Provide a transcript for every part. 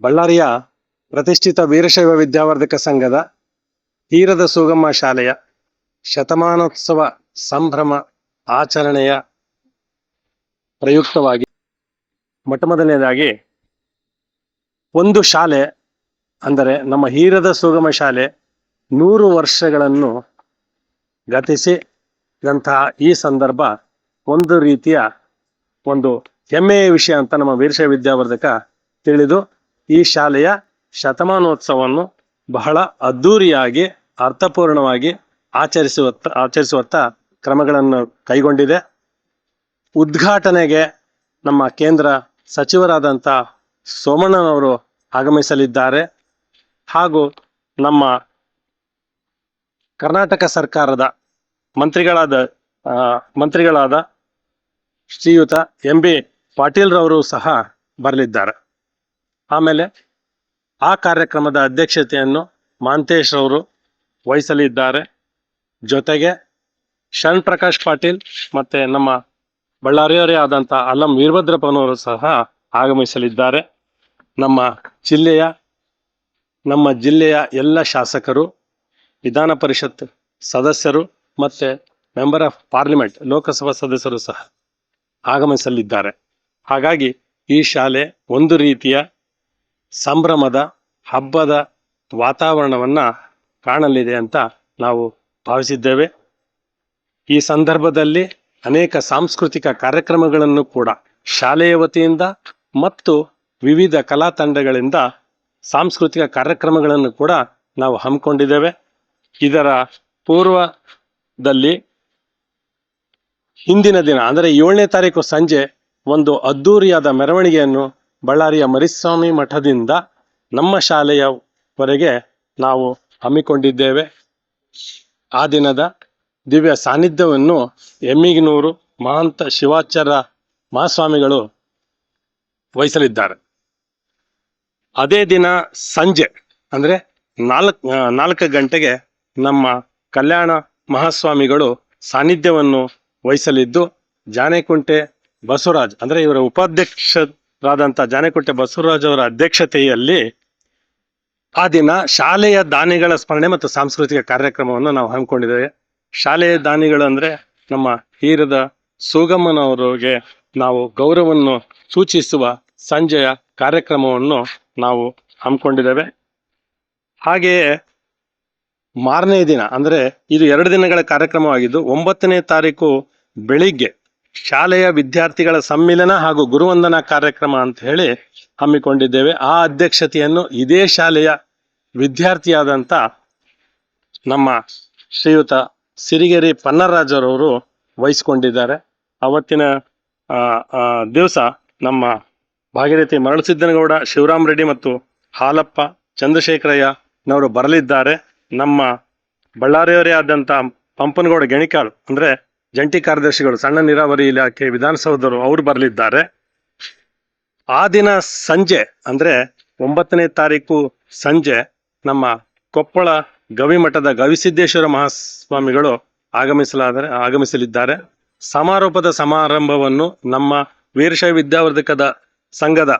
ಬಳ್ಳಾರಿಯ ಪ್ರತಿಷ್ಠಿತ ವೀರಶೈವ ವಿದ್ಯಾವರ್ಧಕ ಸಂಘದ ತೀರದ ಸುಗಮ ಶಾಲೆಯ ಶತಮಾನೋತ್ಸವ ಸಂಭ್ರಮ ಆಚರಣೆಯ ಪ್ರಯುಕ್ತವಾಗಿ ಮೊಟ್ಟಮೊದಲನೇದಾಗಿ ಒಂದು ಶಾಲೆ ಅಂದರೆ ನಮ್ಮ ಹೀರದ ಸುಗಮ ಶಾಲೆ 100 ವರ್ಷಗಳನ್ನು ಗತಿಸಿದಂತಹ ಈ ಸಂದರ್ಭ ಒಂದು ರೀತಿಯ ಒಂದು ಹೆಮ್ಮೆಯ ವಿಷಯ ಅಂತ ನಮ್ಮ ವೀರಶೈವ ವಿದ್ಯಾವರ್ಧಕ ತಿಳಿದು ಈ ಶಾಲೆಯ ಶತಮಾನೋತ್ಸವವನ್ನು ಬಹಳ ಅದ್ಧೂರಿಯಾಗಿ ಅರ್ಥಪೂರ್ಣವಾಗಿ ಆಚರಿಸುವತ್ತ ಕ್ರಮಗಳನ್ನು ಕೈಗೊಂಡಿದೆ. ಉದ್ಘಾಟನೆಗೆ ನಮ್ಮ ಕೇಂದ್ರ ಸಚಿವರಾದಂಥ ಸೋಮಣ್ಣನವರು ಆಗಮಿಸಲಿದ್ದಾರೆ. ಹಾಗೂ ನಮ್ಮ ಕರ್ನಾಟಕ ಸರ್ಕಾರದ ಮಂತ್ರಿಗಳಾದ ಶ್ರೀಯುತ MB ಪಾಟೀಲ್ ರವರು ಸಹ ಬರಲಿದ್ದಾರೆ. ಆಮೇಲೆ ಆ ಕಾರ್ಯಕ್ರಮದ ಅಧ್ಯಕ್ಷತೆಯನ್ನು ಮಾಂತೇಶ್ ರವರು ವಹಿಸಲಿದ್ದಾರೆ. ಜೊತೆಗೆ ಶರಣ್ ಪ್ರಕಾಶ್ ಪಾಟೀಲ್ ಮತ್ತೆ ನಮ್ಮ ಬಳ್ಳಾರಿಯವರೇ ಆದಂಥ ಅಲ್ಲಂ ವೀರಭದ್ರಪ್ಪನವರು ಸಹ ಆಗಮಿಸಲಿದ್ದಾರೆ. ನಮ್ಮ ಜಿಲ್ಲೆಯ ಎಲ್ಲ ಶಾಸಕರು, ವಿಧಾನ ಪರಿಷತ್ ಸದಸ್ಯರು ಮತ್ತೆ ಮೆಂಬರ್ ಆಫ್ ಪಾರ್ಲಿಮೆಂಟ್ ಲೋಕಸಭಾ ಸದಸ್ಯರು ಸಹ ಆಗಮಿಸಲಿದ್ದಾರೆ. ಹಾಗಾಗಿ ಈ ಶಾಲೆ ಒಂದು ರೀತಿಯ ಸಂಭ್ರಮದ ಹಬ್ಬದ ವಾತಾವರಣವನ್ನ ಕಾಣಲಿದೆ ಅಂತ ನಾವು ಭಾವಿಸಿದ್ದೇವೆ. ಈ ಸಂದರ್ಭದಲ್ಲಿ ಅನೇಕ ಸಾಂಸ್ಕೃತಿಕ ಕಾರ್ಯಕ್ರಮಗಳನ್ನು ಕೂಡ ಶಾಲೆಯ ವತಿಯಿಂದ ಮತ್ತು ವಿವಿಧ ಕಲಾ ತಂಡಗಳಿಂದ ಸಾಂಸ್ಕೃತಿಕ ಕಾರ್ಯಕ್ರಮಗಳನ್ನು ಕೂಡ ನಾವು ಹಮ್ಮಿಕೊಂಡಿದ್ದೇವೆ. ಇದರ ಪೂರ್ವದಲ್ಲಿ ಹಿಂದಿನ ದಿನ ಅಂದರೆ 7ನೇ ತಾರೀಕು ಸಂಜೆ ಒಂದು ಅದ್ಧೂರಿಯಾದ ಮೆರವಣಿಗೆಯನ್ನು ಬಳ್ಳಾರಿಯ ಮರಿಸ್ವಾಮಿ ಮಠದಿಂದ ನಮ್ಮ ಶಾಲೆಯವರೆಗೆ ನಾವು ಹಮ್ಮಿಕೊಂಡಿದ್ದೇವೆ. ಆ ದಿನದ ದಿವ್ಯ ಸಾನ್ನಿಧ್ಯವನ್ನು ಎಮ್ಮಿಗನೂರು ಮಹಾಂತ ಶಿವಾಚಾರ್ಯ ಮಹಾಸ್ವಾಮಿಗಳು ವಹಿಸಲಿದ್ದಾರೆ. ಅದೇ ದಿನ ಸಂಜೆ ಅಂದರೆ 4 ಗಂಟೆಗೆ ನಮ್ಮ ಕಲ್ಯಾಣ ಮಹಾಸ್ವಾಮಿಗಳು ಸಾನ್ನಿಧ್ಯವನ್ನು ವಹಿಸಲಿದ್ದು, ಜಾನೆಕುಂಟೆ ಬಸವರಾಜ್ ಅಂದರೆ ಇವರ ಉಪಾಧ್ಯಕ್ಷರಾದಂಥ ಜಾನೆಕುಂಟೆ ಬಸವರಾಜ್ ಅವರ ಅಧ್ಯಕ್ಷತೆಯಲ್ಲಿ ಆ ದಿನ ಶಾಲೆಯ ದಾನಿಗಳ ಸ್ಮರಣೆ ಮತ್ತು ಸಾಂಸ್ಕೃತಿಕ ಕಾರ್ಯಕ್ರಮವನ್ನು ನಾವು ಹಮ್ಮಿಕೊಂಡಿದ್ದೇವೆ. ಶಾಲೆಯ ದಾನಿಗಳು ಅಂದರೆ ನಮ್ಮ ಹೀರದ ಸುಗಮನವರಿಗೆ ನಾವು ಗೌರವವನ್ನು ಸೂಚಿಸುವ ಸಂಜೆಯ ಕಾರ್ಯಕ್ರಮವನ್ನು ನಾವು ಹಮ್ಮಿಕೊಂಡಿದ್ದೇವೆ. ಹಾಗೆಯೇ ಮಾರನೇ ದಿನ ಅಂದರೆ ಇದು 2 ದಿನಗಳ ಕಾರ್ಯಕ್ರಮವಾಗಿದ್ದು 9ನೇ ತಾರೀಕು ಬೆಳಿಗ್ಗೆ ಶಾಲೆಯ ವಿದ್ಯಾರ್ಥಿಗಳ ಸಮ್ಮಿಲನ ಹಾಗೂ ಗುರುವಂದನಾ ಕಾರ್ಯಕ್ರಮ ಅಂತ ಹೇಳಿ ಹಮ್ಮಿಕೊಂಡಿದ್ದೇವೆ. ಆ ಅಧ್ಯಕ್ಷತೆಯನ್ನು ಇದೇ ಶಾಲೆಯ ವಿದ್ಯಾರ್ಥಿಯಾದಂಥ ನಮ್ಮ ಶ್ರೀಯುತ ಸಿರಿಗೆರೆ ಪನ್ನರಾಜರವರು ವಹಿಸಿಕೊಂಡಿದ್ದಾರೆ. ಅವತ್ತಿನ ದಿವಸ ನಮ್ಮ ಭಾಗೀರಥಿ ಮರಳಸಿದ್ದನಗೌಡ, ಶಿವರಾಮ್ ರೆಡ್ಡಿ ಮತ್ತು ಹಾಲಪ್ಪ ಚಂದ್ರಶೇಖರಯ್ಯನವರು ಬರಲಿದ್ದಾರೆ. ನಮ್ಮ ಬಳ್ಳಾರಿಯವರೇ ಆದಂಥ ಪಂಪನಗೌಡ ಗೆಣಿಕಾಳು ಅಂದರೆ ಜಂಟಿ ಕಾರ್ಯದರ್ಶಿಗಳು ಸಣ್ಣ ನೀರಾವರಿ ಇಲಾಖೆ ವಿಧಾನಸೌಧರು ಅವರು ಬರಲಿದ್ದಾರೆ. ಆ ದಿನ ಸಂಜೆ ಅಂದರೆ 9ನೇ ತಾರೀಕು ಸಂಜೆ ನಮ್ಮ ಕೊಪ್ಪಳ ಗವಿಮಠದ ಗವಿಸಿದ್ದೇಶ್ವರ ಮಹಾಸ್ವಾಮಿಗಳು ಆಗಮಿಸಲಿದ್ದಾರೆ. ಸಮಾರೋಪದ ಸಮಾರಂಭವನ್ನು ನಮ್ಮ ವೀರಶೈವ ವಿದ್ಯಾವರ್ಧಕದ ಸಂಘದ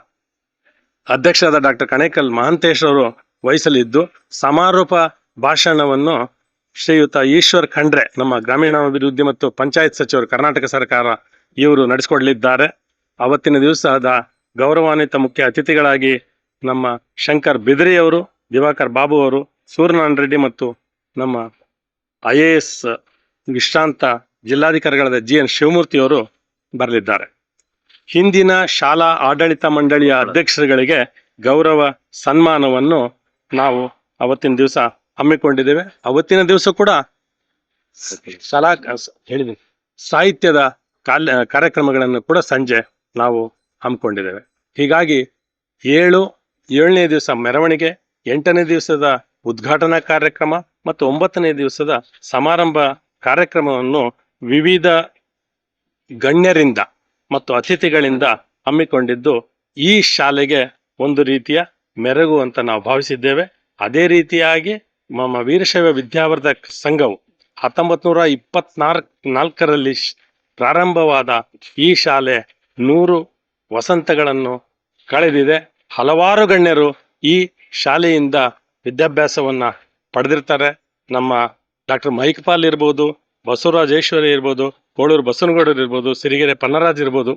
ಅಧ್ಯಕ್ಷರಾದ ಡಾಕ್ಟರ್ ಕಣೇಕಲ್ ಮಹಾಂತೇಶ್ ಅವರು ವಹಿಸಲಿದ್ದು, ಸಮಾರೋಪ ಭಾಷಣವನ್ನು ಶ್ರೀಯುತ ಈಶ್ವರ್ ಖಂಡ್ರೆ ನಮ್ಮ ಗ್ರಾಮೀಣಾಭಿವೃದ್ಧಿ ಮತ್ತು ಪಂಚಾಯತ್ ಸಚಿವರು ಕರ್ನಾಟಕ ಸರ್ಕಾರ ಇವರು ನಡೆಸಿಕೊಡಲಿದ್ದಾರೆ. ಅವತ್ತಿನ ದಿವಸದ ಗೌರವಾನ್ವಿತ ಮುಖ್ಯ ಅತಿಥಿಗಳಾಗಿ ನಮ್ಮ ಶಂಕರ್ ಬಿದ್ರಿಯವರು, ದಿವಾಕರ್ ಬಾಬು ಅವರು, ಸೂರ್ಯನಾರಾಯಣ ರೆಡ್ಡಿ ಮತ್ತು ನಮ್ಮ IAS ವಿಶ್ರಾಂತ ಜಿಲ್ಲಾಧಿಕಾರಿಗಳಾದ GN ಶಿವಮೂರ್ತಿಯವರು ಬರಲಿದ್ದಾರೆ. ಹಿಂದಿನ ಶಾಲಾ ಆಡಳಿತ ಮಂಡಳಿಯ ಅಧ್ಯಕ್ಷರುಗಳಿಗೆ ಗೌರವ ಸನ್ಮಾನವನ್ನು ನಾವು ಅವತ್ತಿನ ದಿವಸ ಹಮ್ಮಿಕೊಂಡಿದ್ದೇವೆ. ಅವತ್ತಿನ ದಿವಸ ಕೂಡ ಸಾಹಿತ್ಯದ ಕಾರ್ಯಕ್ರಮಗಳನ್ನು ಕೂಡ ಸಂಜೆ ನಾವು ಹಮ್ಮಿಕೊಂಡಿದ್ದೇವೆ. ಹೀಗಾಗಿ 7ನೇ ದಿವಸ ಮೆರವಣಿಗೆ, 8ನೇ ದಿವಸದ ಉದ್ಘಾಟನಾ ಕಾರ್ಯಕ್ರಮ ಮತ್ತು 9ನೇ ದಿವಸದ ಸಮಾರಂಭ ಕಾರ್ಯಕ್ರಮವನ್ನು ವಿವಿಧ ಗಣ್ಯರಿಂದ ಮತ್ತು ಅತಿಥಿಗಳಿಂದ ಹಮ್ಮಿಕೊಂಡಿದ್ದು ಈ ಶಾಲೆಗೆ ಒಂದು ರೀತಿಯ ಮೆರುಗು ಅಂತ ನಾವು ಭಾವಿಸಿದ್ದೇವೆ. ಅದೇ ರೀತಿಯಾಗಿ ನಮ್ಮ ವೀರಶೈವ ವಿದ್ಯಾವರ್ಧಕ ಸಂಘವು 1924ರಲ್ಲಿ ಪ್ರಾರಂಭವಾದ ಈ ಶಾಲೆ 100 ವಸಂತಗಳನ್ನು ಕಳೆದಿದೆ. ಹಲವಾರು ಗಣ್ಯರು ಈ ಶಾಲೆಯಿಂದ ವಿದ್ಯಾಭ್ಯಾಸವನ್ನ ಪಡೆದಿರ್ತಾರೆ. ನಮ್ಮ ಡಾಕ್ಟರ್ ಮೈಕ್ಪಾಲ್ ಇರ್ಬೋದು, ಬಸವರಾಜೇಶ್ವರಿ ಇರ್ಬೋದು, ಕೋಳೂರು ಬಸವನಗೌಡರು ಇರ್ಬೋದು, ಸಿರಿಗೆರೆ ಪನ್ನರಾಜ್ ಇರ್ಬೋದು,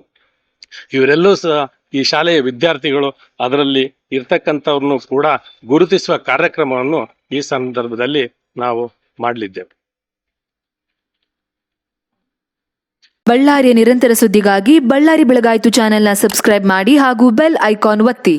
ಇವರೆಲ್ಲೂ ಸಹ ಈ ಶಾಲೆಯ ವಿದ್ಯಾರ್ಥಿಗಳು. ಅದರಲ್ಲಿ ಇರ್ತಕ್ಕಂಥವ್ರನ್ನು ಕೂಡ ಗುರುತಿಸುವ ಕಾರ್ಯಕ್ರಮವನ್ನು ಈ ಸಂದರ್ಭದಲ್ಲಿ ನಾವು ಮಾಡಲಿದ್ದೇವೆ. ಬಳ್ಳಾರಿಯ ನಿರಂತರ ಸುದ್ದಿಗಾಗಿ ಬಳ್ಳಾರಿ ಬೆಳಗಾಯಿತು ಚಾನೆಲ್ನ ಸಬ್ಸ್ಕ್ರೈಬ್ ಮಾಡಿ ಹಾಗೂ ಬೆಲ್ ಐಕಾನ್ ಒತ್ತಿ.